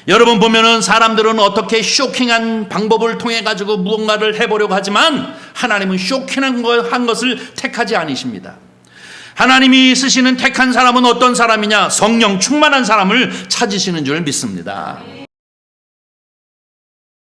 여러분 보면은 사람들은 어떻게 쇼킹한 방법을 통해 가지고 무언가를 해보려고 하지만 하나님은 쇼킹한 것을 택하지 않으십니다. 하나님이 쓰시는 택한 사람은 어떤 사람이냐? 성령 충만한 사람을 찾으시는 줄 믿습니다.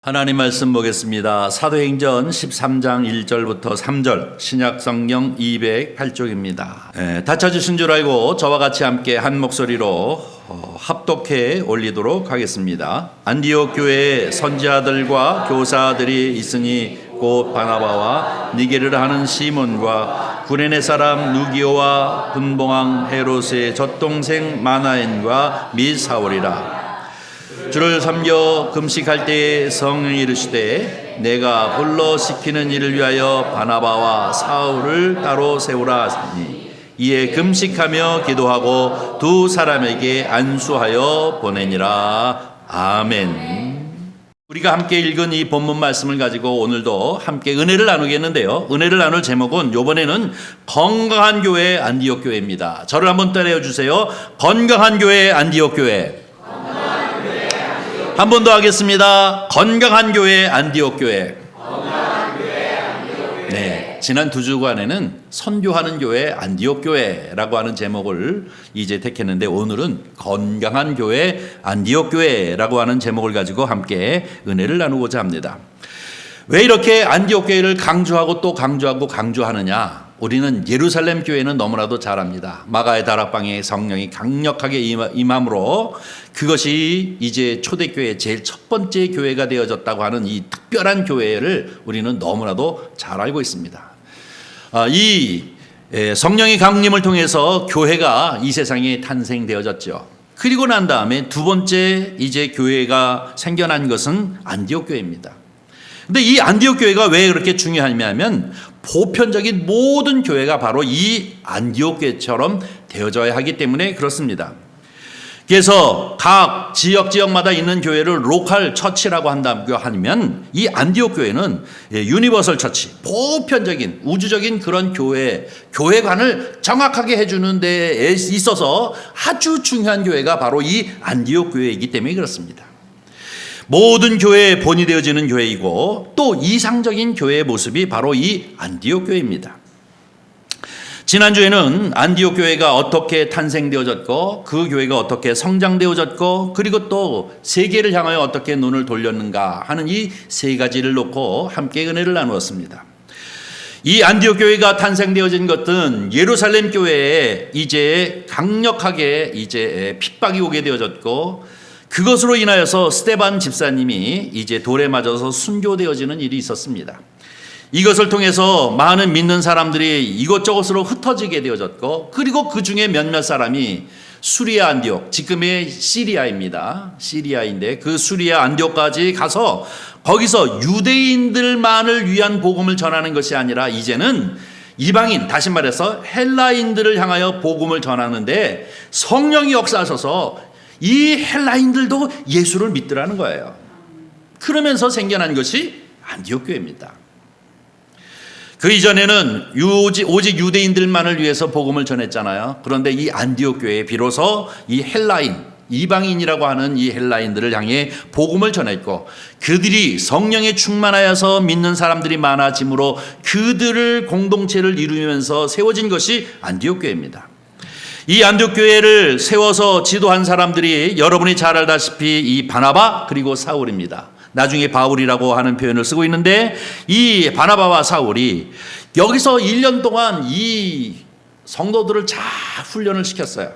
하나님 말씀 보겠습니다. 사도행전 13장 1절부터 3절 신약성경 208쪽입니다. 다 찾으신 줄 알고 저와 같이 함께 한 목소리로 합독해 올리도록 하겠습니다. 안디옥 교회에 선지자들과 교사들이 있으니 곧 바나바와 니게르를 하는 시몬과 구레네 사람 누기오와 분봉왕 헤롯의 젖동생 마나엔과 및 사울이라. 주를 섬겨 금식할 때에 성령이 이르시되 내가 홀로 시키는 일을 위하여 바나바와 사울을 따로 세우라 하시니 이에 금식하며 기도하고 두 사람에게 안수하여 보내니라. 아멘. 우리가 함께 읽은 이 본문 말씀을 가지고 오늘도 함께 은혜를 나누겠는데요. 은혜를 나눌 제목은 이번에는 건강한 교회 안디옥 교회입니다. 저를 한번 따라해 주세요. 건강한 교회 안디옥 교회. 한 번 더 하겠습니다. 건강한 교회 안디옥 교회. 네, 지난 두 주간에는 선교하는 교회 안디옥 교회라고 하는 제목을 이제 택했는데 오늘은 건강한 교회 안디옥 교회라고 하는 제목을 가지고 함께 은혜를 나누고자 합니다. 왜 이렇게 안디옥 교회를 강조하고 또 강조하느냐? 우리는 예루살렘 교회는 너무나도 잘 압니다. 마가의 다락방에 성령이 강력하게 임함으로 그것이 이제 초대교회의 제일 첫 번째 교회가 되어졌다고 하는 이 특별한 교회를 우리는 너무나도 잘 알고 있습니다. 이 성령의 강림을 통해서 교회가 이 세상에 탄생되어졌죠. 그리고 난 다음에 두 번째 이제 교회가 생겨난 것은 안디옥 교회입니다. 근데 이 안디옥 교회가 왜 그렇게 중요하냐면 보편적인 모든 교회가 바로 이 안디옥 교회처럼 되어져야 하기 때문에 그렇습니다. 그래서 각 지역마다 있는 교회를 로컬 처치라고 한다고 하면 이 안디옥 교회는 유니버설 처치, 보편적인 우주적인 그런 교회관을 정확하게 해주는 데에 있어서 아주 중요한 교회가 바로 이 안디옥 교회이기 때문에 그렇습니다. 모든 교회의 본이 되어지는 교회이고 또 이상적인 교회의 모습이 바로 이 안디옥 교회입니다. 지난주에는 안디옥 교회가 어떻게 탄생되어졌고 그 교회가 어떻게 성장되어졌고 그리고 또 세계를 향하여 어떻게 눈을 돌렸는가 하는 이 세 가지를 놓고 함께 은혜를 나누었습니다. 이 안디옥 교회가 탄생되어진 것은 예루살렘 교회에 이제 강력하게 이제 핍박이 오게 되어졌고 그것으로 인하여서 스데반 집사님이 이제 돌에 맞아서 순교되어지는 일이 있었습니다. 이것을 통해서 많은 믿는 사람들이 이것저것으로 흩어지게 되어졌고 그리고 그 중에 몇몇 사람이 수리아 안디옥, 지금의 시리아입니다. 시리아인데 그 수리아 안디옥까지 가서 거기서 유대인들만을 위한 복음을 전하는 것이 아니라 이제는 이방인, 다시 말해서 헬라인들을 향하여 복음을 전하는데 성령이 역사하셔서 이 헬라인들도 예수를 믿더라는 거예요. 그러면서 생겨난 것이 안디옥 교회입니다. 그 이전에는 오직 유대인들만을 위해서 복음을 전했잖아요. 그런데 이 안디옥 교회에 비로소 이 헬라인, 이방인이라고 하는 이 헬라인들을 향해 복음을 전했고 그들이 성령에 충만하여서 믿는 사람들이 많아짐으로 그들을 공동체를 이루면서 세워진 것이 안디옥 교회입니다. 이 안디옥 교회를 세워서 지도한 사람들이 여러분이 잘 알다시피 이 바나바 그리고 사울입니다. 나중에 바울이라고 하는 표현을 쓰고 있는데 이 바나바와 사울이 여기서 1년 동안 이 성도들을 잘 훈련을 시켰어요.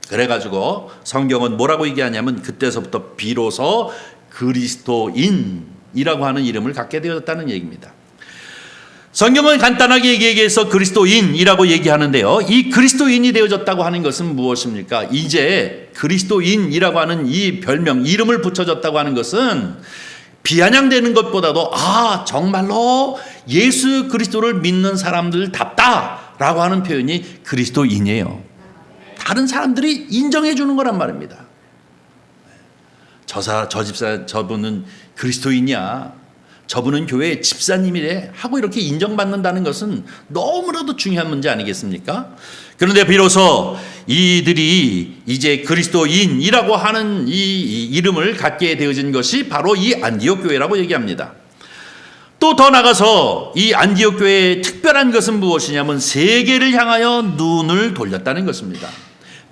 그래가지고 성경은 뭐라고 얘기하냐면 그때서부터 비로소 그리스도인이라고 하는 이름을 갖게 되었다는 얘기입니다. 성경은 간단하게 얘기해서 그리스도인이라고 얘기하는데요. 이 그리스도인이 되어졌다고 하는 것은 무엇입니까? 이제 그리스도인이라고 하는 이 별명, 이름을 붙여졌다고 하는 것은 비아냥되는 것보다도 정말로 예수 그리스도를 믿는 사람들답다라고 하는 표현이 그리스도인이에요. 다른 사람들이 인정해 주는 거란 말입니다. 저 집사, 저분은 그리스도인이야. 저분은 교회 집사님이래 하고 이렇게 인정받는다는 것은 너무나도 중요한 문제 아니겠습니까? 그런데 비로소 이들이 이제 그리스도인이라고 하는 이 이름을 갖게 되어진 것이 바로 이 안디옥 교회라고 얘기합니다. 또 더 나가서 이 안디옥 교회의 특별한 것은 무엇이냐면 세계를 향하여 눈을 돌렸다는 것입니다.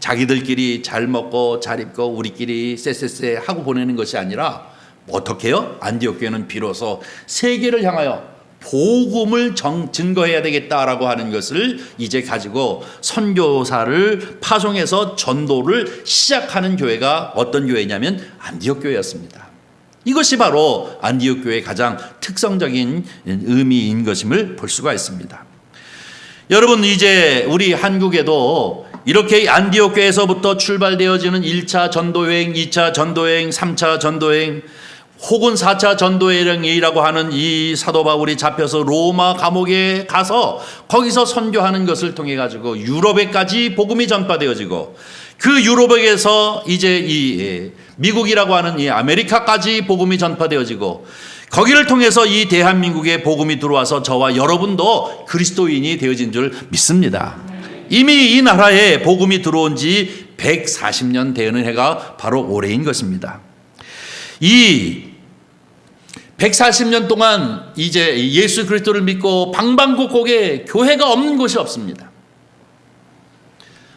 자기들끼리 잘 먹고 잘 입고 우리끼리 쎄쎄쎄 하고 보내는 것이 아니라 어떻게 해요? 안디옥 교회는 비로소 세계를 향하여 복음을 증거해야 되겠다라고 하는 것을 이제 가지고 선교사를 파송해서 전도를 시작하는 교회가 어떤 교회냐면 안디옥 교회였습니다. 이것이 바로 안디옥 교회의 가장 특성적인 의미인 것임을 볼 수가 있습니다. 여러분, 이제 우리 한국에도 이렇게 안디옥 교회에서부터 출발되어지는 1차 전도여행, 2차 전도여행, 3차 전도여행 혹은 4차 전도여행이라고 하는 이 사도 바울이 잡혀서 로마 감옥에 가서 거기서 선교하는 것을 통해 가지고 유럽에까지 복음이 전파되어지고 그 유럽에서 이제 이 미국이라고 하는 이 아메리카까지 복음이 전파되어지고 거기를 통해서 이 대한민국에 복음이 들어와서 저와 여러분도 그리스도인이 되어진 줄 믿습니다. 이미 이 나라에 복음이 들어온 지 140년 되는 해가 바로 올해인 것입니다. 이 140년 동안 이제 예수 그리스도를 믿고 방방곡곡에 교회가 없는 곳이 없습니다.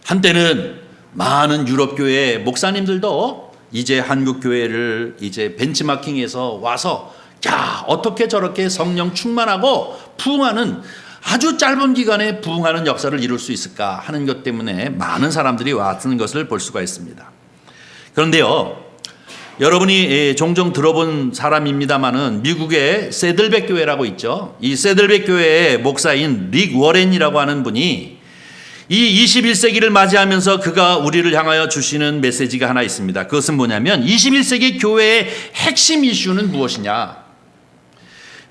한때는 많은 유럽 교회 목사님들도 이제 한국 교회를 이제 벤치마킹해서 와서 야, 어떻게 저렇게 성령 충만하고 부흥하는 아주 짧은 기간에 부흥하는 역사를 이룰 수 있을까 하는 것 때문에 많은 사람들이 왔는 것을 볼 수가 있습니다. 그런데요, 여러분이 종종 들어본 사람입니다마는 미국의 세들백 교회라고 있죠. 이 세들백 교회의 목사인 릭 워렌이라고 하는 분이 이 21세기를 맞이하면서 그가 우리를 향하여 주시는 메시지가 하나 있습니다. 그것은 뭐냐면 21세기 교회의 핵심 이슈는 무엇이냐.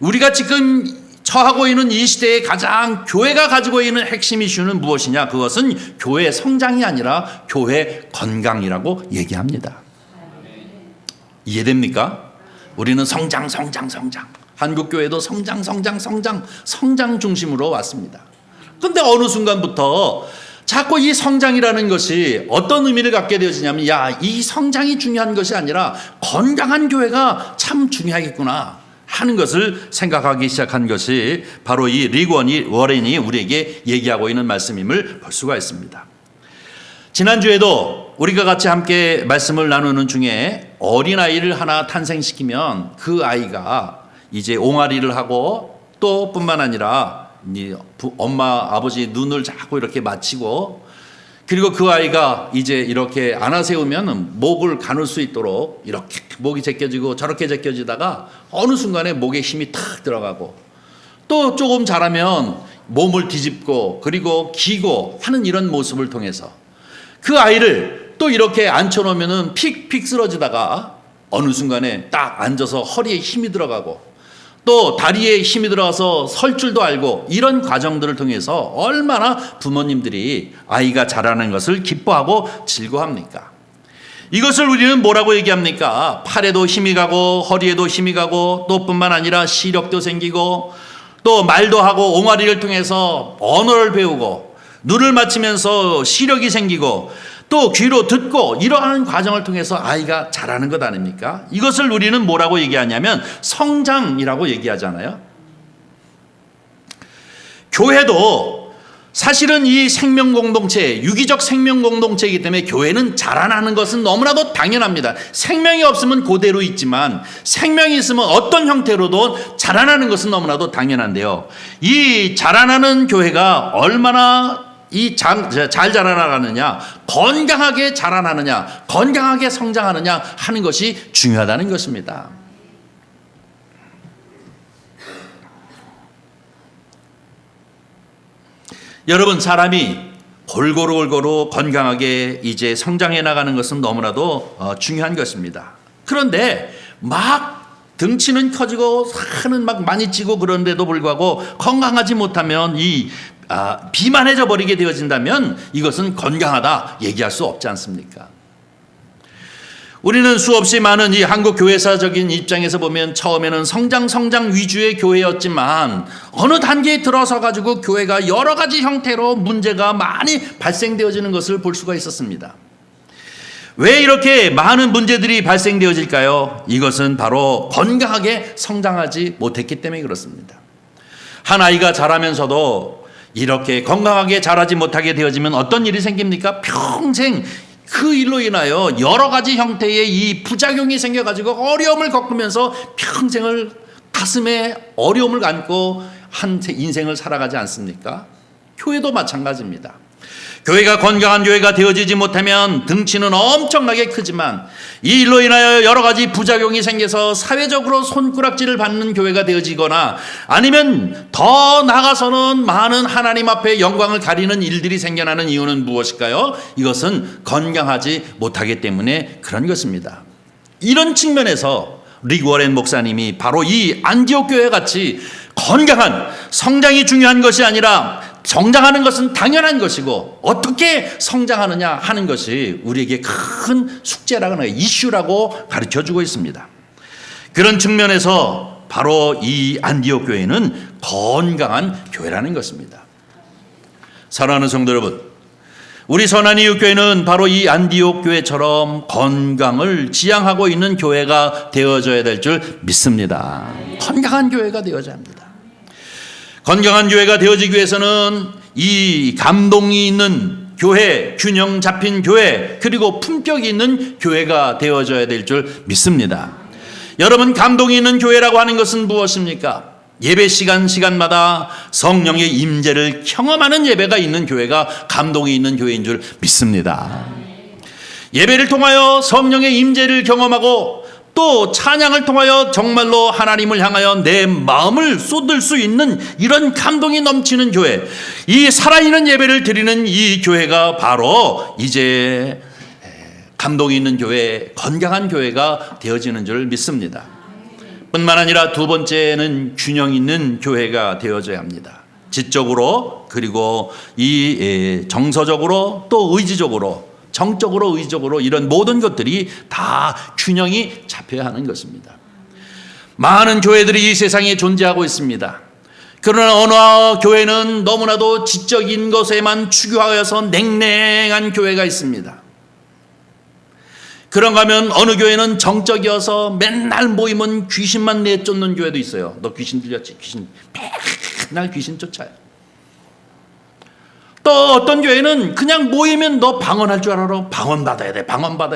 우리가 지금 처하고 있는 이 시대에 가장 교회가 가지고 있는 핵심 이슈는 무엇이냐. 그것은 교회 성장이 아니라 교회 건강이라고 얘기합니다. 이해됩니까? 우리는 성장. 한국교회도 성장 중심으로 왔습니다. 그런데 어느 순간부터 자꾸 이 성장이라는 것이 어떤 의미를 갖게 되어지냐면 이 성장이 중요한 것이 아니라 건강한 교회가 참 중요하겠구나 하는 것을 생각하기 시작한 것이 바로 이 릭 워렌이 우리에게 얘기하고 있는 말씀임을 볼 수가 있습니다. 지난주에도 우리가 같이 함께 말씀을 나누는 중에 어린아이를 하나 탄생시키면 그 아이가 이제 옹알이를 하고 또 뿐만 아니라 엄마 아버지 눈을 자꾸 이렇게 맞히고 그리고 그 아이가 이제 이렇게 안아 세우면 목을 가눌 수 있도록 이렇게 목이 제껴지고 저렇게 제껴지다가 어느 순간에 목에 힘이 탁 들어가고 또 조금 자라면 몸을 뒤집고 그리고 기고 하는 이런 모습을 통해서 그 아이를 또 이렇게 앉혀놓으면 픽픽 쓰러지다가 어느 순간에 딱 앉아서 허리에 힘이 들어가고 또 다리에 힘이 들어가서 설 줄도 알고 이런 과정들을 통해서 얼마나 부모님들이 아이가 자라는 것을 기뻐하고 즐거워합니까? 이것을 우리는 뭐라고 얘기합니까? 팔에도 힘이 가고 허리에도 힘이 가고 또 뿐만 아니라 시력도 생기고 또 말도 하고 옹알이를 통해서 언어를 배우고 눈을 맞추면서 시력이 생기고 또 귀로 듣고 이러한 과정을 통해서 아이가 자라는 것 아닙니까? 이것을 우리는 뭐라고 얘기하냐면 성장이라고 얘기하잖아요. 교회도 사실은 이 생명 공동체, 유기적 생명 공동체이기 때문에 교회는 자라나는 것은 너무나도 당연합니다. 생명이 없으면 그대로 있지만 생명이 있으면 어떤 형태로도 자라나는 것은 너무나도 당연한데요. 이 자라나는 교회가 얼마나 잘 자라나가느냐, 건강하게 자라나느냐, 건강하게 성장하느냐 하는 것이 중요하다는 것입니다. 여러분, 사람이 골고루 건강하게 이제 성장해 나가는 것은 너무나도 중요한 것입니다. 그런데 막 등치는 커지고 살은 막 많이 찌고 그런데도 불구하고 건강하지 못하면 비만해져 버리게 되어진다면 이것은 건강하다 얘기할 수 없지 않습니까? 우리는 수없이 많은 이 한국 교회사적인 입장에서 보면 처음에는 성장 위주의 교회였지만 어느 단계에 들어서 가지고 교회가 여러 가지 형태로 문제가 많이 발생되어지는 것을 볼 수가 있었습니다. 왜 이렇게 많은 문제들이 발생되어질까요? 이것은 바로 건강하게 성장하지 못했기 때문에 그렇습니다. 한 아이가 자라면서도 이렇게 건강하게 자라지 못하게 되어지면 어떤 일이 생깁니까? 평생 그 일로 인하여 여러 가지 형태의 이 부작용이 생겨가지고 어려움을 겪으면서 평생을 가슴에 어려움을 안고 한 인생을 살아가지 않습니까? 교회도 마찬가지입니다. 교회가 건강한 교회가 되어지지 못하면 등치는 엄청나게 크지만 이 일로 인하여 여러 가지 부작용이 생겨서 사회적으로 손가락질을 받는 교회가 되어지거나 아니면 더 나아가서는 많은 하나님 앞에 영광을 가리는 일들이 생겨나는 이유는 무엇일까요? 이것은 건강하지 못하기 때문에 그런 것입니다. 이런 측면에서 릭 워렌 목사님이 바로 이 안디옥 교회 같이 건강한 성장이 중요한 것이 아니라 성장하는 것은 당연한 것이고 어떻게 성장하느냐 하는 것이 우리에게 큰 숙제라고 이슈라고 가르쳐주고 있습니다. 그런 측면에서 바로 이 안디옥 교회는 건강한 교회라는 것입니다. 사랑하는 성도 여러분, 우리 선한이웃교회는 바로 이 안디옥 교회처럼 건강을 지향하고 있는 교회가 되어져야 될 줄 믿습니다. 건강한 교회가 되어져야 합니다. 건강한 교회가 되어지기 위해서는 이 감동이 있는 교회, 균형 잡힌 교회, 그리고 품격이 있는 교회가 되어져야 될 줄 믿습니다. 여러분, 감동이 있는 교회라고 하는 것은 무엇입니까? 예배 시간마다 성령의 임재를 경험하는 예배가 있는 교회가 감동이 있는 교회인 줄 믿습니다. 예배를 통하여 성령의 임재를 경험하고 또 찬양을 통하여 정말로 하나님을 향하여 내 마음을 쏟을 수 있는 이런 감동이 넘치는 교회, 이 살아있는 예배를 드리는 이 교회가 바로 이제 감동이 있는 교회, 건강한 교회가 되어지는 줄 믿습니다. 뿐만 아니라 두 번째는 균형 있는 교회가 되어져야 합니다. 지적으로, 그리고 이 정서적으로, 또 의지적으로, 정적으로, 의지적으로 이런 모든 것들이 다 균형이 잡혀야 하는 것입니다. 많은 교회들이 이 세상에 존재하고 있습니다. 그러나 어느 교회는 너무나도 지적인 것에만 추구하여서 냉랭한 교회가 있습니다. 그런가 하면 어느 교회는 정적이어서 맨날 모이면 귀신만 내쫓는 교회도 있어요. 너 귀신 들렸지? 귀신, 맨날 귀신 쫓아요. 또 어떤 교회는 그냥 모이면 너 방언할 줄 알아? 방언 받아야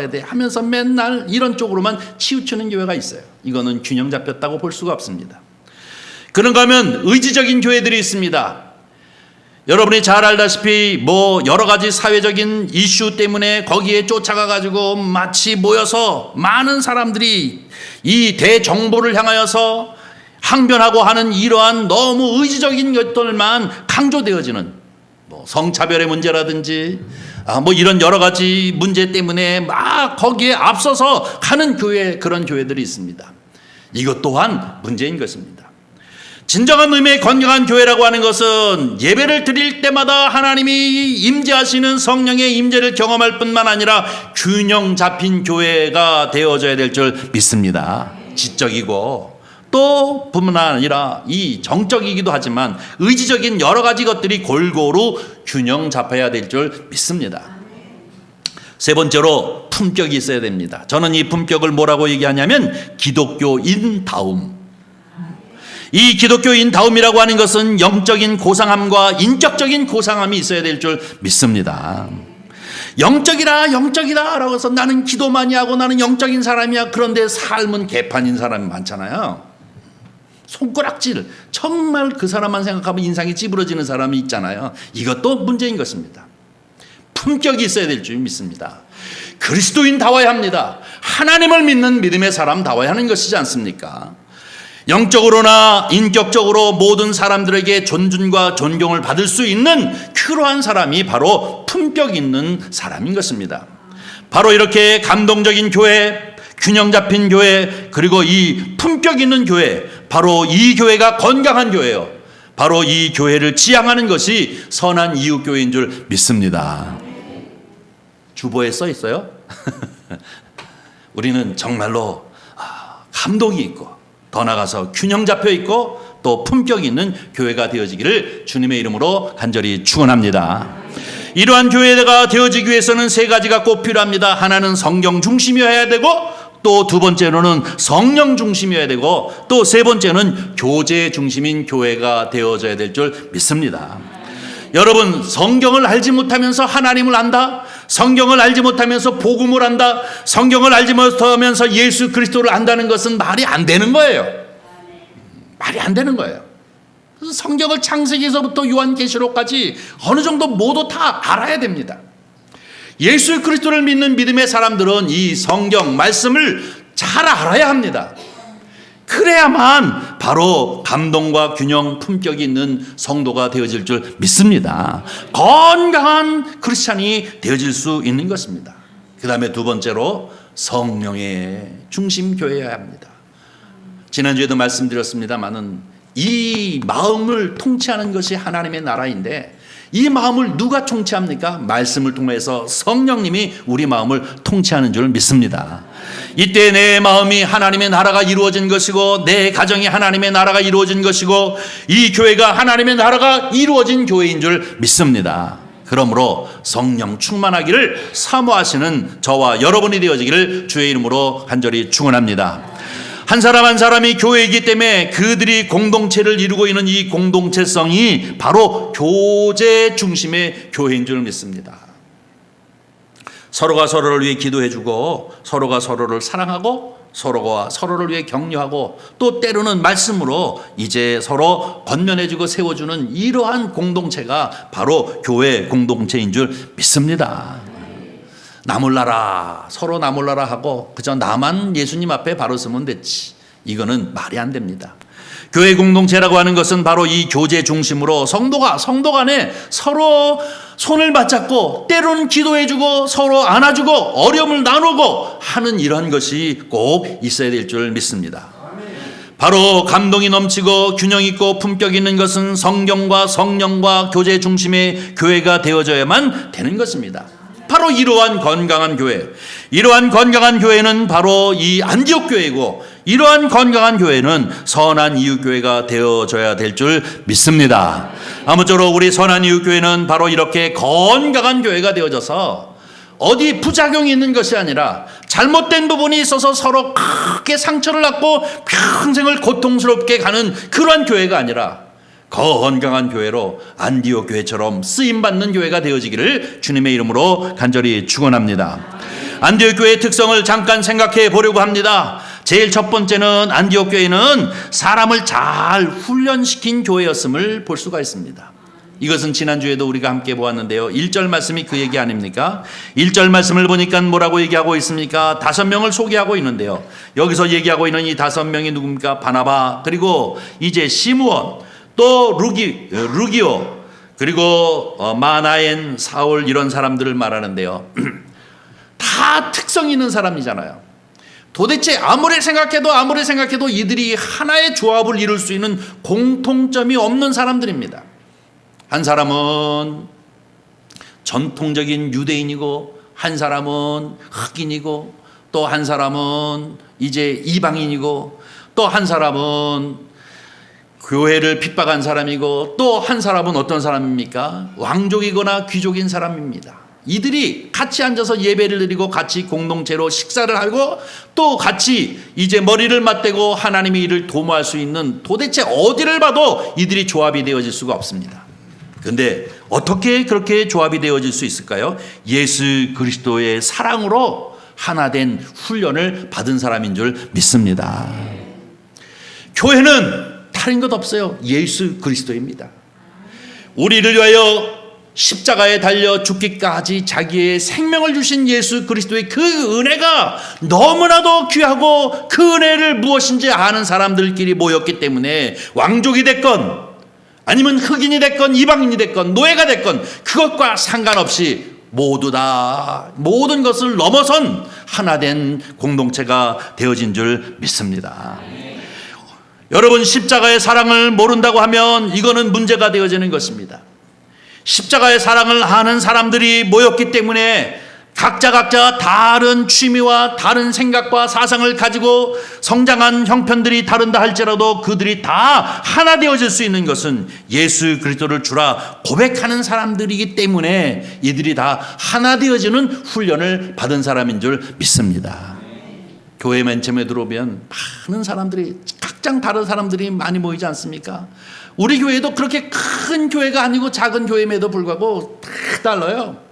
돼 하면서 맨날 이런 쪽으로만 치우치는 교회가 있어요. 이거는 균형 잡혔다고 볼 수가 없습니다. 그런가 하면 의지적인 교회들이 있습니다. 여러분이 잘 알다시피 여러 가지 사회적인 이슈 때문에 거기에 쫓아가 가지고 마치 모여서 많은 사람들이 이 대정보를 향하여서 항변하고 하는 이러한 너무 의지적인 것들만 강조되어지는 성차별의 문제라든지 이런 여러 가지 문제 때문에 막 거기에 앞서서 가는 교회, 그런 교회들이 있습니다. 이것 또한 문제인 것입니다. 진정한 의미의 건강한 교회라고 하는 것은 예배를 드릴 때마다 하나님이 임재하시는 성령의 임재를 경험할 뿐만 아니라 균형 잡힌 교회가 되어져야 될 줄 믿습니다. 지적이고 또 뿐만 아니라 이 정적이기도 하지만 의지적인 여러 가지 것들이 골고루 균형 잡혀야 될 줄 믿습니다. 세 번째로 품격이 있어야 됩니다. 저는 이 품격을 뭐라고 얘기하냐면 기독교인다움. 이 기독교인다움이라고 하는 것은 영적인 고상함과 인격적인 고상함이 있어야 될 줄 믿습니다. 영적이다 라고 해서 나는 기도 많이 하고 나는 영적인 사람이야. 그런데 삶은 개판인 사람이 많잖아요. 손가락질, 정말 그 사람만 생각하면 인상이 찌부러지는 사람이 있잖아요. 이것도 문제인 것입니다. 품격이 있어야 될 줄 믿습니다. 그리스도인다워야 합니다. 하나님을 믿는 믿음의 사람다워야 하는 것이지 않습니까? 영적으로나 인격적으로 모든 사람들에게 존중과 존경을 받을 수 있는 그러한 사람이 바로 품격 있는 사람인 것입니다. 바로 이렇게 감동적인 교회, 균형 잡힌 교회, 그리고 이 품격 있는 교회, 바로 이 교회가 건강한 교회예요. 바로 이 교회를 지향하는 것이 선한 이웃교회인 줄 믿습니다. 주보에 써 있어요? 우리는 정말로 감동이 있고 더 나아가서 균형 잡혀 있고 또 품격 있는 교회가 되어지기를 주님의 이름으로 간절히 축원합니다. 이러한 교회가 되어지기 위해서는 세 가지가 꼭 필요합니다. 하나는 성경 중심이어야 되고, 또 두 번째로는 성령 중심이어야 되고, 또 세 번째는 교제 중심인 교회가 되어져야 될 줄 믿습니다. 여러분, 성경을 알지 못하면서 하나님을 안다, 성경을 알지 못하면서 복음을 안다, 성경을 알지 못하면서 예수 그리스도를 안다는 것은 말이 안 되는 거예요. 말이 안 되는 거예요. 성경을 창세기에서부터 요한계시록까지 어느 정도 모두 다 알아야 됩니다. 예수 그리스도를 믿는 믿음의 사람들은 이 성경 말씀을 잘 알아야 합니다. 그래야만 바로 감동과 균형, 품격이 있는 성도가 되어질 줄 믿습니다. 건강한 크리스찬이 되어질 수 있는 것입니다. 그 다음에 두 번째로 성령의 중심 교회여야 합니다. 지난주에도 말씀드렸습니다마는 이 마음을 통치하는 것이 하나님의 나라인데, 이 마음을 누가 통치합니까? 말씀을 통해서 성령님이 우리 마음을 통치하는 줄 믿습니다. 이때 내 마음이 하나님의 나라가 이루어진 것이고, 내 가정이 하나님의 나라가 이루어진 것이고, 이 교회가 하나님의 나라가 이루어진 교회인 줄 믿습니다. 그러므로 성령 충만하기를 사모하시는 저와 여러분이 되어지기를 주의 이름으로 간절히 축원합니다. 한 사람 한 사람이 교회이기 때문에 그들이 공동체를 이루고 있는 이 공동체성이 바로 교제 중심의 교회인 줄 믿습니다. 서로가 서로를 위해 기도해주고, 서로가 서로를 사랑하고, 서로가 서로를 위해 격려하고, 또 때로는 말씀으로 이제 서로 권면해주고 세워주는 이러한 공동체가 바로 교회 공동체인 줄 믿습니다. 나 몰라라, 서로 나 몰라라 하고 그저 나만 예수님 앞에 바로 서면 됐지, 이거는 말이 안 됩니다. 교회 공동체라고 하는 것은 바로 이 교제 중심으로 성도 간에 서로 손을 맞잡고, 때로는 기도해주고, 서로 안아주고, 어려움을 나누고 하는 이런 것이 꼭 있어야 될 줄 믿습니다. 바로 감동이 넘치고 균형 있고 품격 있는 것은 성경과 성령과 교제 중심의 교회가 되어져야만 되는 것입니다. 바로 이러한 건강한 교회, 이러한 건강한 교회는 바로 이 안디옥 교회이고, 이러한 건강한 교회는 선한 이웃교회가 되어져야 될 줄 믿습니다. 아무쪼록 우리 선한 이웃교회는 바로 이렇게 건강한 교회가 되어져서 어디 부작용이 있는 것이 아니라 잘못된 부분이 있어서 서로 크게 상처를 낳고 평생을 고통스럽게 가는 그러한 교회가 아니라 건강한 교회로 안디옥 교회처럼 쓰임받는 교회가 되어지기를 주님의 이름으로 간절히 축원합니다. 안디옥 교회의 특성을 잠깐 생각해 보려고 합니다. 제일 첫 번째는 안디옥 교회는 사람을 잘 훈련시킨 교회였음을 볼 수가 있습니다. 이것은 지난주에도 우리가 함께 보았는데요. 1절 말씀이 그 얘기 아닙니까? 1절 말씀을 보니까 뭐라고 얘기하고 있습니까? 5명을 소개하고 있는데요. 여기서 얘기하고 있는 이 5명이 누굽니까? 바나바, 그리고 이제 시므온, 또 루기오, 그리고 마나엔, 사울, 이런 사람들을 말하는데요. 다 특성 있는 사람이잖아요. 도대체 아무리 생각해도 이들이 하나의 조합을 이룰 수 있는 공통점이 없는 사람들입니다. 한 사람은 전통적인 유대인이고, 한 사람은 흑인이고, 또 한 사람은 이제 이방인이고, 또 한 사람은 교회를 핍박한 사람이고, 또 한 사람은 어떤 사람입니까? 왕족이거나 귀족인 사람입니다. 이들이 같이 앉아서 예배를 드리고 같이 공동체로 식사를 하고 또 같이 이제 머리를 맞대고 하나님의 일을 도모할 수 있는, 도대체 어디를 봐도 이들이 조합이 되어질 수가 없습니다. 그런데 어떻게 그렇게 조합이 되어질 수 있을까요? 예수 그리스도의 사랑으로 하나된 훈련을 받은 사람인 줄 믿습니다. 교회는 다른 것 없어요. 예수 그리스도입니다. 우리를 위하여 십자가에 달려 죽기까지 자기의 생명을 주신 예수 그리스도의 그 은혜가 너무나도 귀하고, 그 은혜를 무엇인지 아는 사람들끼리 모였기 때문에 왕족이 됐건 아니면 흑인이 됐건 이방인이 됐건 노예가 됐건 그것과 상관없이 모두 다 모든 것을 넘어선 하나된 공동체가 되어진 줄 믿습니다. 여러분, 십자가의 사랑을 모른다고 하면 이거는 문제가 되어지는 것입니다. 십자가의 사랑을 아는 사람들이 모였기 때문에 각자 다른 취미와 다른 생각과 사상을 가지고 성장한 형편들이 다른다 할지라도 그들이 다 하나 되어질 수 있는 것은 예수 그리스도를 주라 고백하는 사람들이기 때문에 이들이 다 하나 되어지는 훈련을 받은 사람인 줄 믿습니다. 교회 맨 처음에 들어오면 많은 사람들이 각장 다른 사람들이 많이 모이지 않습니까? 우리 교회도 그렇게 큰 교회가 아니고 작은 교회임에도 불구하고 다 달라요.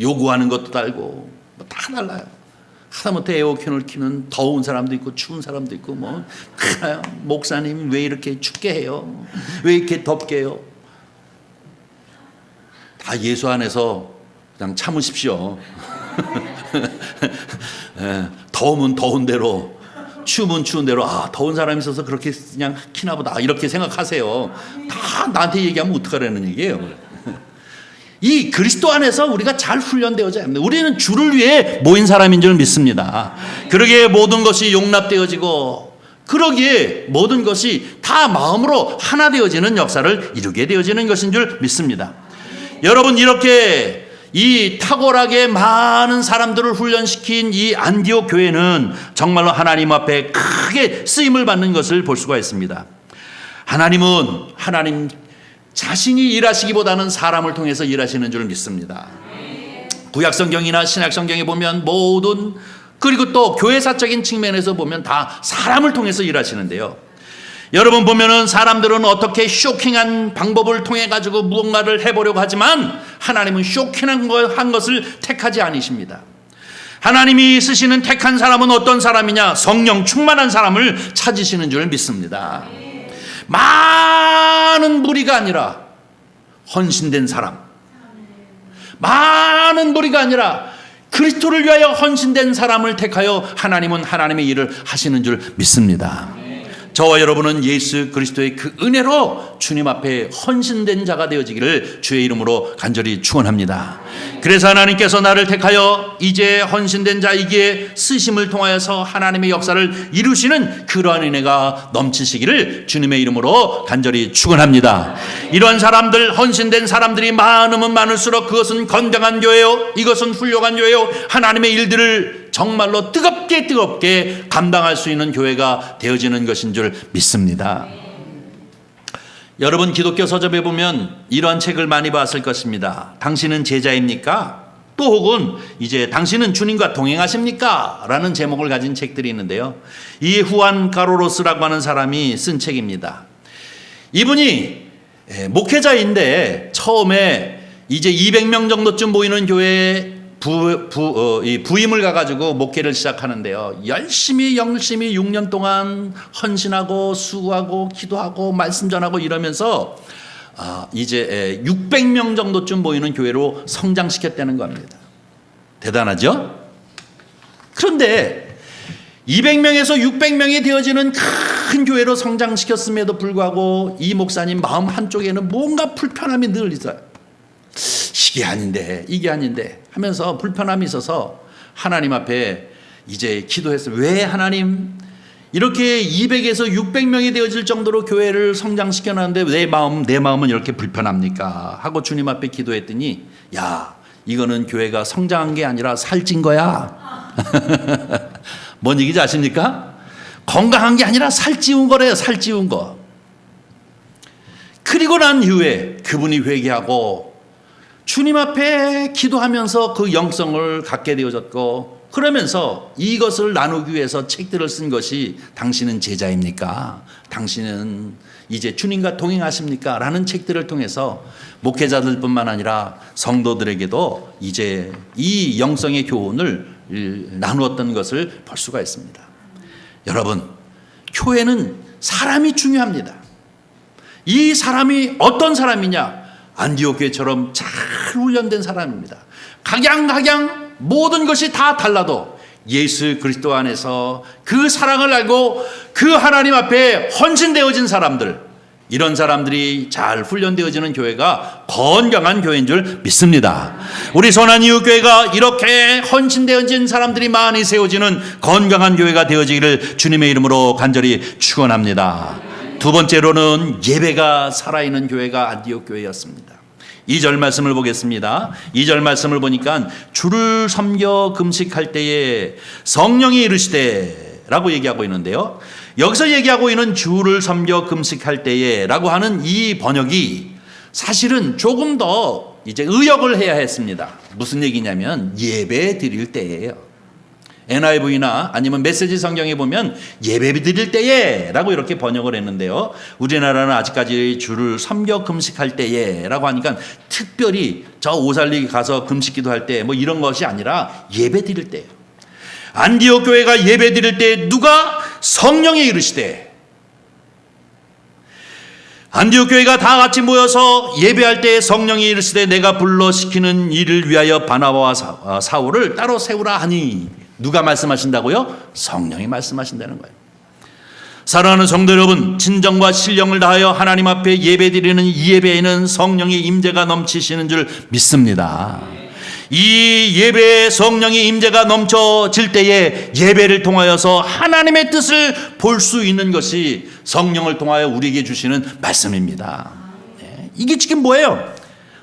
요구하는 것도 다르고 다 달라요. 하다못해 에어컨을 키면 더운 사람도 있고 추운 사람도 있고 뭐 목사님 왜 이렇게 춥게 해요? 왜 이렇게 덥게 해요? 다 예수 안에서 그냥 참으십시오. 더우면 더운 대로, 추우면 추운 대로, 더운 사람이 있어서 그렇게 그냥 키나 보다 이렇게 생각하세요. 다 나한테 얘기하면 어떡하라는 얘기예요. 이 그리스도 안에서 우리가 잘 훈련되어져야 합니다. 우리는 주를 위해 모인 사람인 줄 믿습니다. 그러기에 모든 것이 용납되어지고 그러기에 모든 것이 다 마음으로 하나 되어지는 역사를 이루게 되어지는 것인 줄 믿습니다. 여러분, 이렇게 이 탁월하게 많은 사람들을 훈련시킨 이 안디옥 교회는 정말로 하나님 앞에 크게 쓰임을 받는 것을 볼 수가 있습니다. 하나님 자신이 일하시기보다는 사람을 통해서 일하시는 줄 믿습니다. 구약성경이나 신약성경에 보면 모든, 그리고 또 교회사적인 측면에서 보면 다 사람을 통해서 일하시는데요. 여러분 보면은 사람들은 어떻게 쇼킹한 방법을 통해 가지고 무언가를 해보려고 하지만 하나님은 쇼킹한 것을 택하지 않으십니다. 하나님이 쓰시는 택한 사람은 어떤 사람이냐? 성령 충만한 사람을 찾으시는 줄 믿습니다. 많은 무리가 아니라 헌신된 사람, 많은 무리가 아니라 그리스도를 위하여 헌신된 사람을 택하여 하나님은 하나님의 일을 하시는 줄 믿습니다. 저와 여러분은 예수 그리스도의 그 은혜로 주님 앞에 헌신된 자가 되어지기를 주의 이름으로 간절히 축원합니다. 그래서 하나님께서 나를 택하여 이제 헌신된 자이기에 쓰심을 통하여서 하나님의 역사를 이루시는 그러한 은혜가 넘치시기를 주님의 이름으로 간절히 축원합니다. 이러한 사람들, 헌신된 사람들이 많으면 많을수록 그것은 건강한 교회요, 이것은 훌륭한 교회요, 하나님의 일들을 정말로 뜨겁게 감당할 수 있는 교회가 되어지는 것인 줄 믿습니다. 여러분, 기독교 서점에 보면 이러한 책을 많이 봤을 것입니다. 당신은 제자입니까? 또 혹은 이제 당신은 주님과 동행하십니까? 라는 제목을 가진 책들이 있는데요. 이 후안 카로로스라고 하는 사람이 쓴 책입니다. 이분이 목회자인데 처음에 이제 200명 정도쯤 모이는 교회에 부임을 가가지고 목회를 시작하는데요. 열심히 6년 동안 헌신하고 수고하고 기도하고 말씀 전하고 이러면서 이제 600명 정도쯤 모이는 교회로 성장시켰다는 겁니다. 대단하죠? 그런데 200명에서 600명이 되어지는 큰 교회로 성장시켰음에도 불구하고 이 목사님 마음 한쪽에는 뭔가 불편함이 늘 있어요. 이게 아닌데 하면서 불편함이 있어서 하나님 앞에 이제 기도했어요. 왜 하나님, 이렇게 200에서 600명이 되어질 정도로 교회를 성장시켜놨는데 내 마음은 이렇게 불편합니까? 하고 주님 앞에 기도했더니, 야, 이거는 교회가 성장한 게 아니라 살찐 거야. 뭔 얘기인지 아십니까? 건강한 게 아니라 살찌운 거래요. 살찌운 거. 그리고 난 이후에 그분이 회개하고 주님 앞에 기도하면서 그 영성을 갖게 되어졌고, 그러면서 이것을 나누기 위해서 책들을 쓴 것이 당신은 제자입니까? 당신은 이제 주님과 동행하십니까? 라는 책들을 통해서 목회자들뿐만 아니라 성도들에게도 이제 이 영성의 교훈을 나누었던 것을 볼 수가 있습니다. 여러분, 교회는 사람이 중요합니다. 이 사람이 어떤 사람이냐? 안디옥 교회처럼 잘 훈련된 사람입니다. 각양 모든 것이 다 달라도 예수 그리스도 안에서 그 사랑을 알고 그 하나님 앞에 헌신되어진 사람들, 이런 사람들이 잘 훈련되어지는 교회가 건강한 교회인 줄 믿습니다. 우리 선한이웃교회가 이렇게 헌신되어진 사람들이 많이 세워지는 건강한 교회가 되어지기를 주님의 이름으로 간절히 축원합니다. 두 번째로는 예배가 살아있는 교회가 안디옥 교회였습니다. 2절 말씀을 보겠습니다. 2절 말씀을 보니까 주를 섬겨 금식할 때에 성령이 이르시되 라고 얘기하고 있는데요. 여기서 얘기하고 있는 주를 섬겨 금식할 때에 라고 하는 이 번역이 사실은 조금 더 이제 의역을 해야 했습니다. 무슨 얘기냐면 예배 드릴 때예요. NIV나 아니면 메시지 성경에 보면 예배 드릴 때에 라고 이렇게 번역을 했는데요. 우리나라는 아직까지 주를 섬겨 금식할 때에 라고 하니까 특별히 저 오살리 가서 금식기도 할 때 뭐 이런 것이 아니라 예배 드릴 때예요. 안디옥 교회가 예배 드릴 때 누가 성령에 이르시되, 안디옥 교회가 다 같이 모여서 예배할 때 성령이 이르시되 내가 불러 시키는 일을 위하여 바나바와 사울을 따로 세우라 하니, 누가 말씀하신다고요? 성령이 말씀하신다는 거예요. 사랑하는 성도 여러분, 진정과 신령을 다하여 하나님 앞에 예배드리는 이 예배에는 성령의 임재가 넘치시는 줄 믿습니다. 이 예배에 성령의 임재가 넘쳐질 때에 예배를 통하여서 하나님의 뜻을 볼 수 있는 것이 성령을 통하여 우리에게 주시는 말씀입니다. 이게 지금 뭐예요?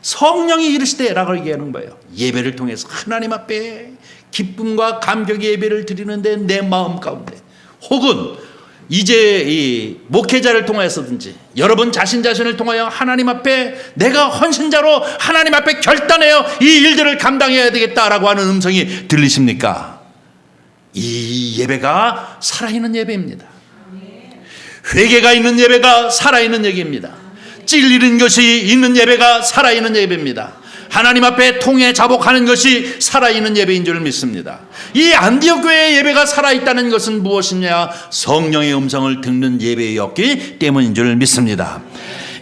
성령이 이르시되라고 얘기하는 거예요. 예배를 통해서 하나님 앞에 기쁨과 감격의 예배를 드리는데 내 마음 가운데, 혹은 이제 이 목회자를 통하여서든지 여러분 자신을 통하여 하나님 앞에 내가 헌신자로 하나님 앞에 결단해요 이 일들을 감당해야 되겠다라고 하는 음성이 들리십니까? 이 예배가 살아있는 예배입니다. 회개가 있는 예배가 살아있는 예배입니다. 찔리는 것이 있는 예배가 살아있는 예배입니다. 하나님 앞에 통해 자복하는 것이 살아있는 예배인 줄 믿습니다. 이 안디옥 교회의 예배가 살아있다는 것은 무엇이냐? 성령의 음성을 듣는 예배였기 때문인 줄 믿습니다.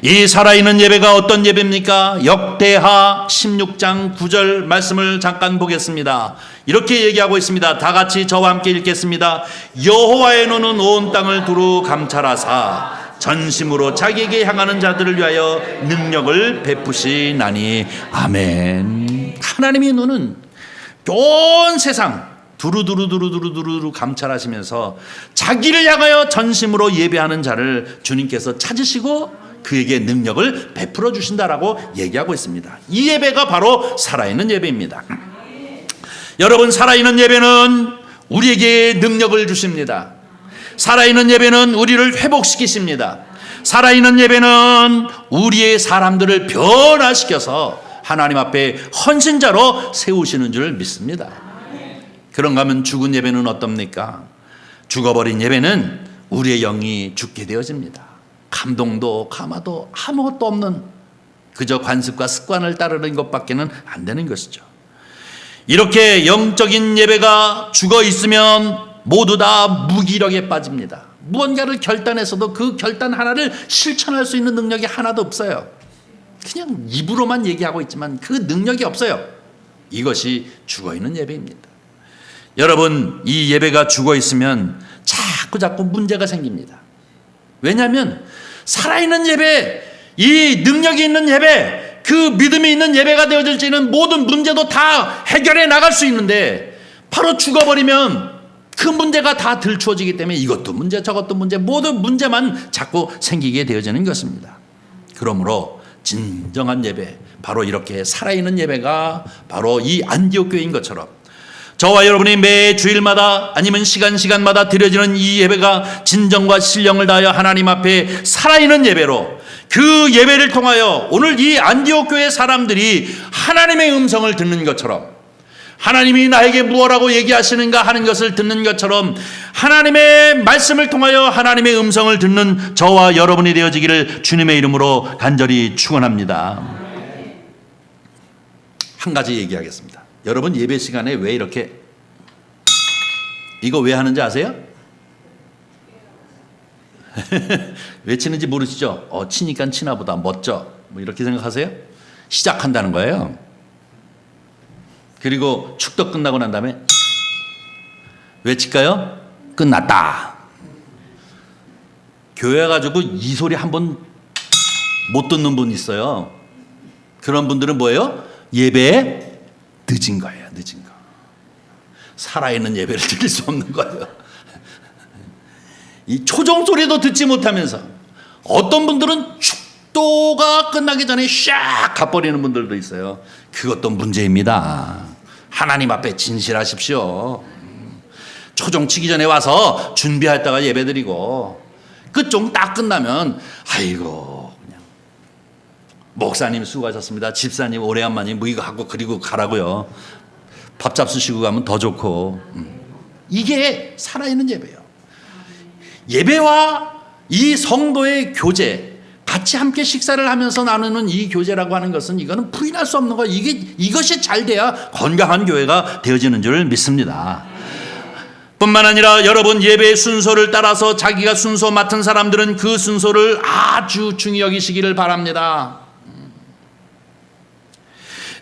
이 살아있는 예배가 어떤 예배입니까? 역대하 16장 9절 말씀을 잠깐 보겠습니다. 이렇게 얘기하고 있습니다. 다 같이 저와 함께 읽겠습니다. 여호와의 눈은 온 땅을 두루 감찰하사 전심으로 자기에게 향하는 자들을 위하여 능력을 베푸시나니. 아멘. 하나님의 눈은 온 세상 두루두루 감찰하시면서 자기를 향하여 전심으로 예배하는 자를 주님께서 찾으시고 그에게 능력을 베풀어 주신다라고 얘기하고 있습니다. 이 예배가 바로 살아있는 예배입니다. 여러분, 살아있는 예배는 우리에게 능력을 주십니다. 살아있는 예배는 우리를 회복시키십니다. 살아있는 예배는 우리의 사람들을 변화시켜서 하나님 앞에 헌신자로 세우시는 줄 믿습니다. 그런가 하면 죽은 예배는 어떻습니까? 죽어버린 예배는 우리의 영이 죽게 되어집니다. 감동도 감화도 아무것도 없는 그저 관습과 습관을 따르는 것밖에는 안 되는 것이죠. 이렇게 영적인 예배가 죽어 있으면 모두 다 무기력에 빠집니다. 무언가를 결단해서도 그 결단 하나를 실천할 수 있는 능력이 하나도 없어요. 그냥 입으로만 얘기하고 있지만 그 능력이 없어요. 이것이 죽어있는 예배입니다. 여러분, 이 예배가 죽어 있으면 자꾸 문제가 생깁니다. 왜냐하면 살아있는 예배, 이 능력이 있는 예배, 그 믿음이 있는 예배가 되어질지는 모든 문제도 다 해결해 나갈 수 있는데, 바로 죽어버리면 그 문제가 다 들추어지기 때문에 이것도 문제 저것도 문제, 모든 문제만 자꾸 생기게 되어지는 것입니다. 그러므로 진정한 예배, 바로 이렇게 살아있는 예배가 바로 이 안디옥 교회인 것처럼 저와 여러분이 매 주일마다 아니면 시간마다 드려지는 이 예배가 진정과 신령을 다하여 하나님 앞에 살아있는 예배로, 그 예배를 통하여 오늘 이 안디옥 교회 사람들이 하나님의 음성을 듣는 것처럼, 하나님이 나에게 무엇라고 얘기하시는가 하는 것을 듣는 것처럼 하나님의 말씀을 통하여 하나님의 음성을 듣는 저와 여러분이 되어지기를 주님의 이름으로 간절히 축원합니다. 한 가지 얘기하겠습니다. 여러분, 예배 시간에 왜 이렇게 이거 왜 하는지 아세요? 왜 치는지 모르시죠? 치니까 치나보다 멋져, 뭐 이렇게 생각하세요? 시작한다는 거예요. 그리고 축도 끝나고 난 다음에 왜 칠까요? 끝났다. 교회 가지고 이 소리 한 번 못 듣는 분 있어요. 그런 분들은 뭐예요? 예배에 늦은 거예요. 늦은 거. 살아있는 예배를 드릴 수 없는 거예요. 이 초종 소리도 듣지 못하면서 어떤 분들은 축 또가 끝나기 전에 샥 가버리는 분들도 있어요. 그것도 문제입니다. 하나님 앞에 진실하십시오. 초종 치기 전에 와서 준비했다가 예배드리고 끝종 딱 끝나면 아이고 그냥 목사님 수고하셨습니다. 집사님 오래간만에 뭐 이거 하고 그리고 가라고요. 밥 잡수시고 가면 더 좋고. 이게 살아있는 예배예요. 예배와 이 성도의 교제, 같이 함께 식사를 하면서 나누는 이 교제라고 하는 것은 이거는 부인할 수 없는 거예요. 이것이 잘 돼야 건강한 교회가 되어지는 줄 믿습니다. 뿐만 아니라 여러분 예배의 순서를 따라서 자기가 순서 맡은 사람들은 그 순서를 아주 중히 여기시기를 바랍니다.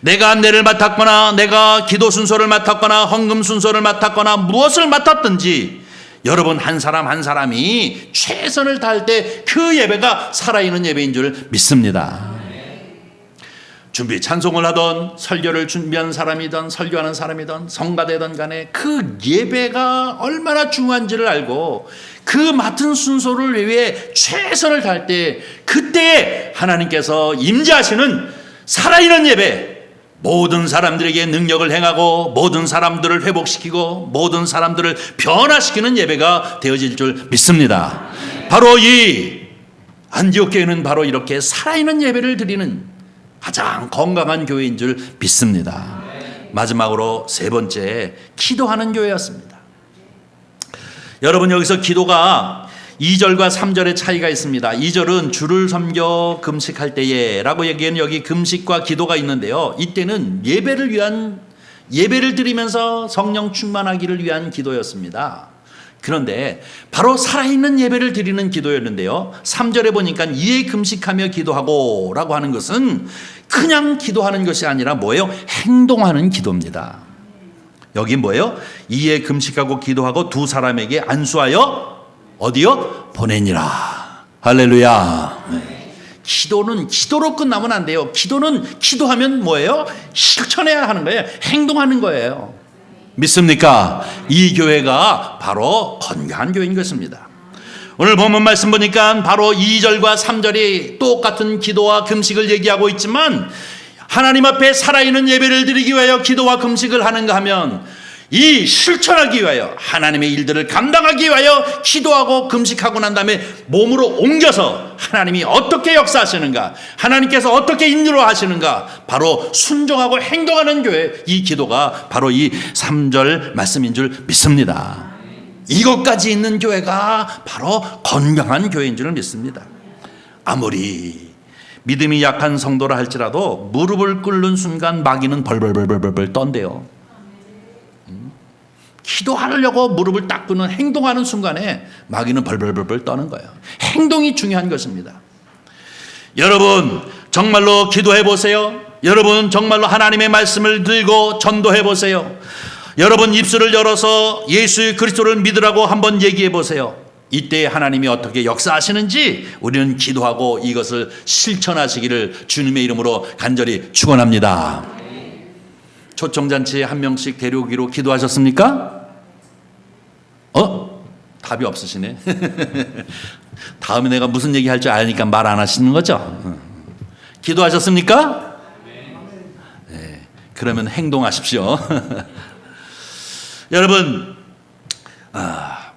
내가 안내를 맡았거나 내가 기도 순서를 맡았거나 헌금 순서를 맡았거나 무엇을 맡았든지 여러분 한 사람 한 사람이 최선을 다할 때 그 예배가 살아있는 예배인 줄 믿습니다. 준비 찬송을 하던 설교를 준비한 사람이든 설교하는 사람이든 성가대든 간에 그 예배가 얼마나 중요한지를 알고 그 맡은 순서를 위해 최선을 다할 때 그때에 하나님께서 임재하시는 살아있는 예배, 모든 사람들에게 능력을 행하고 모든 사람들을 회복시키고 모든 사람들을 변화시키는 예배가 되어질 줄 믿습니다. 바로 이 안디옥 교회는 바로 이렇게 살아있는 예배를 드리는 가장 건강한 교회인 줄 믿습니다. 마지막으로 세 번째, 기도하는 교회였습니다. 여러분 여기서 기도가 2절과 3절의 차이가 있습니다. 2절은 주를 섬겨 금식할 때에 라고 얘기하는 여기 금식과 기도가 있는데요. 이때는 예배를 드리면서 성령 충만하기를 위한 기도였습니다. 그런데 바로 살아있는 예배를 드리는 기도였는데요. 3절에 보니까 이에 금식하며 기도하고 라고 하는 것은 그냥 기도하는 것이 아니라 뭐예요? 행동하는 기도입니다. 여기 뭐예요? 이에 금식하고 기도하고 두 사람에게 안수하여 어디요? 보내니라. 할렐루야. 기도는 기도로 끝나면 안 돼요. 기도는 기도하면 뭐예요? 실천해야 하는 거예요. 행동하는 거예요. 믿습니까? 이 교회가 바로 건강한 교회인 것입니다. 오늘 본문 말씀 보니까 바로 2절과 3절이 똑같은 기도와 금식을 얘기하고 있지만 하나님 앞에 살아있는 예배를 드리기 위하여 기도와 금식을 하는가 하면 이 실천하기 위하여 하나님의 일들을 감당하기 위하여 기도하고 금식하고 난 다음에 몸으로 옮겨서 하나님이 어떻게 역사하시는가, 하나님께서 어떻게 인도하시는가, 바로 순종하고 행동하는 교회, 이 기도가 바로 이 3절 말씀인 줄 믿습니다. 이것까지 있는 교회가 바로 건강한 교회인 줄 믿습니다. 아무리 믿음이 약한 성도라 할지라도 무릎을 꿇는 순간 마귀는 벌벌벌벌벌 떤대요. 기도하려고 무릎을 딱 꿇는 행동하는 순간에 마귀는 벌벌벌벌 떠는 거예요. 행동이 중요한 것입니다. 여러분 정말로 기도해 보세요. 여러분 정말로 하나님의 말씀을 들고 전도해 보세요. 여러분 입술을 열어서 예수 그리스도를 믿으라고 한번 얘기해 보세요. 이때 하나님이 어떻게 역사하시는지 우리는 기도하고 이것을 실천하시기를 주님의 이름으로 간절히 축원합니다. 초청잔치에 한 명씩 데려오기로 기도하셨습니까? 답이 없으시네. 다음에 내가 무슨 얘기 할 줄 아니까 말 안 하시는 거죠? 기도하셨습니까? 네, 그러면 행동하십시오. 여러분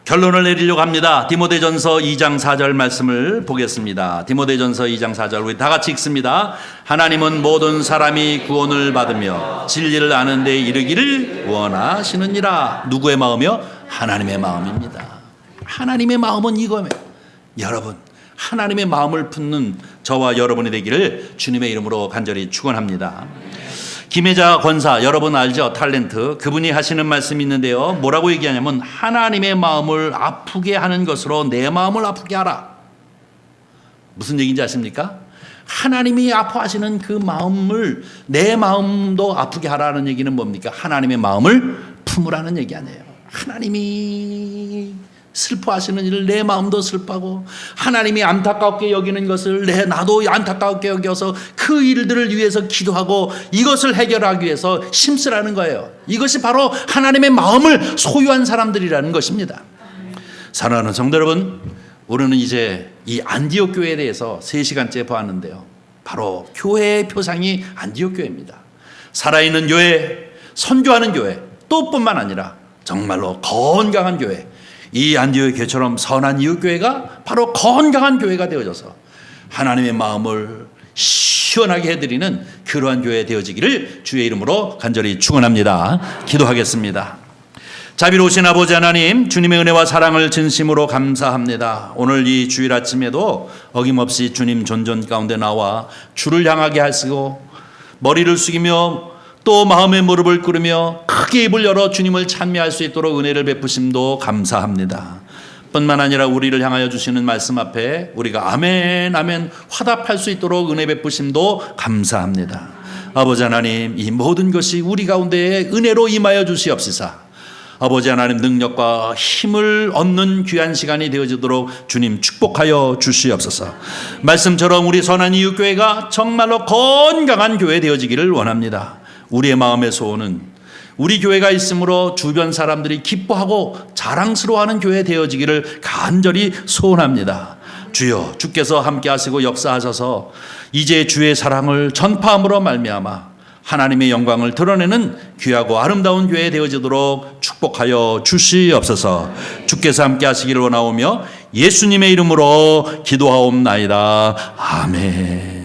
결론을 내리려고 합니다. 디모데전서 2장 4절 말씀을 보겠습니다. 디모데전서 2장 4절 우리 다 같이 읽습니다. 하나님은 모든 사람이 구원을 받으며 진리를 아는 데 이르기를 원하시느니라. 누구의 마음이요? 하나님의 마음입니다. 하나님의 마음은 이거예요. 여러분 하나님의 마음을 품는 저와 여러분이 되기를 주님의 이름으로 간절히 축원합니다. 김혜자 권사 여러분 알죠? 탤런트 그분이 하시는 말씀이 있는데요. 뭐라고 얘기하냐면 하나님의 마음을 아프게 하는 것으로 내 마음을 아프게 하라. 무슨 얘기인지 아십니까? 하나님이 아파하시는 그 마음을 내 마음도 아프게 하라는 얘기는 뭡니까? 하나님의 마음을 품으라는 얘기 아니에요. 하나님이 슬퍼하시는 일을 내 마음도 슬퍼하고 하나님이 안타깝게 여기는 것을 나도 안타깝게 여겨서 그 일들을 위해서 기도하고 이것을 해결하기 위해서 심쓰라는 거예요. 이것이 바로 하나님의 마음을 소유한 사람들이라는 것입니다. 사랑하는 성도 여러분, 우리는 이제 이 안디옥 교회에 대해서 3시간째 보았는데요. 바로 교회의 표상이 안디옥 교회입니다. 살아있는 교회, 선교하는 교회, 또 뿐만 아니라 정말로 건강한 교회, 이 안디옥 교회처럼 선한 이웃 교회가 바로 건강한 교회가 되어져서 하나님의 마음을 시원하게 해드리는 그러한 교회 되어지기를 주의 이름으로 간절히 축원합니다. 기도하겠습니다. 자비로우신 아버지 하나님, 주님의 은혜와 사랑을 진심으로 감사합니다. 오늘 이 주일 아침에도 어김없이 주님 존전 가운데 나와 주를 향하게 하시고 머리를 숙이며 또 마음의 무릎을 꿇으며 크게 입을 열어 주님을 찬미할 수 있도록 은혜를 베푸심도 감사합니다. 뿐만 아니라 우리를 향하여 주시는 말씀 앞에 우리가 아멘 아멘 화답할 수 있도록 은혜 베푸심도 감사합니다. 아버지 하나님, 이 모든 것이 우리 가운데에 은혜로 임하여 주시옵시사. 아버지 하나님, 능력과 힘을 얻는 귀한 시간이 되어지도록 주님 축복하여 주시옵소서. 말씀처럼 우리 선한 이웃교회가 정말로 건강한 교회 되어지기를 원합니다. 우리의 마음의 소원은 우리 교회가 있으므로 주변 사람들이 기뻐하고 자랑스러워하는 교회 되어지기를 간절히 소원합니다. 주여, 주께서 함께 하시고 역사하셔서 이제 주의 사랑을 전파함으로 말미암아 하나님의 영광을 드러내는 귀하고 아름다운 교회 되어지도록 축복하여 주시옵소서. 주께서 함께 하시기를 원하오며 예수님의 이름으로 기도하옵나이다. 아멘.